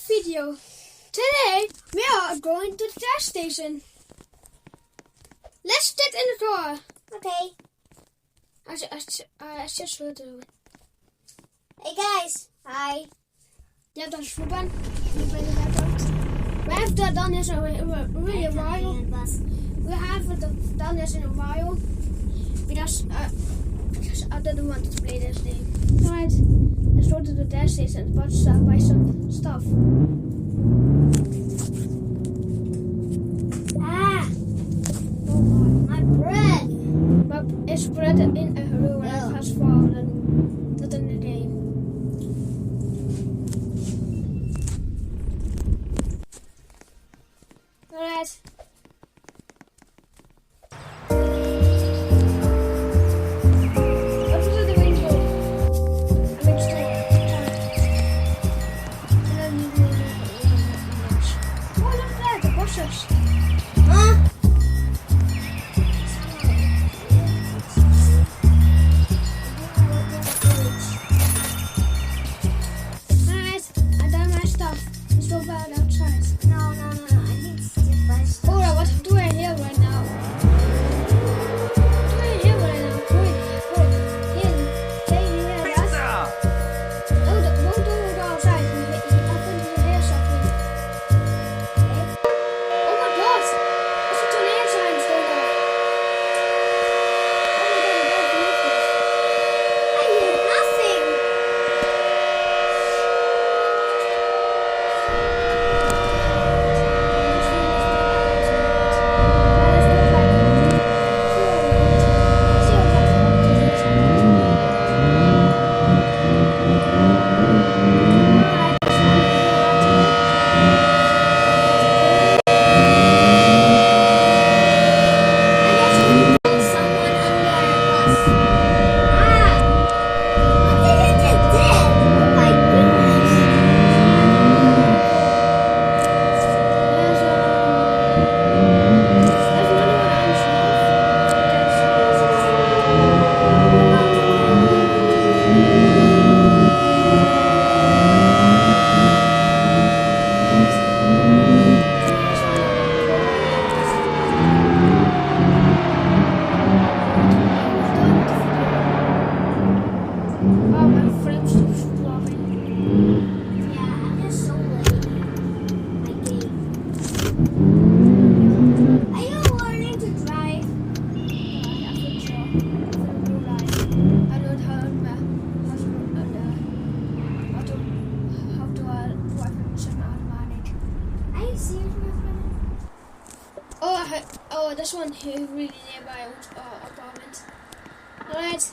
video. Today we are going to the gas station. Let's get in the car. Okay. I just heard it. Hey guys. Hi. Ja, dat is Ruben. We have done this in a really while. We have done this in a while. Because I didn't want to play this game. Alright. Let's go to the gas station and buy some stuff. Oh my bread. But it's bread in a hurry when it has fallen. Not in the game. Alright. Oh, this one here really nearby apartment. Alright.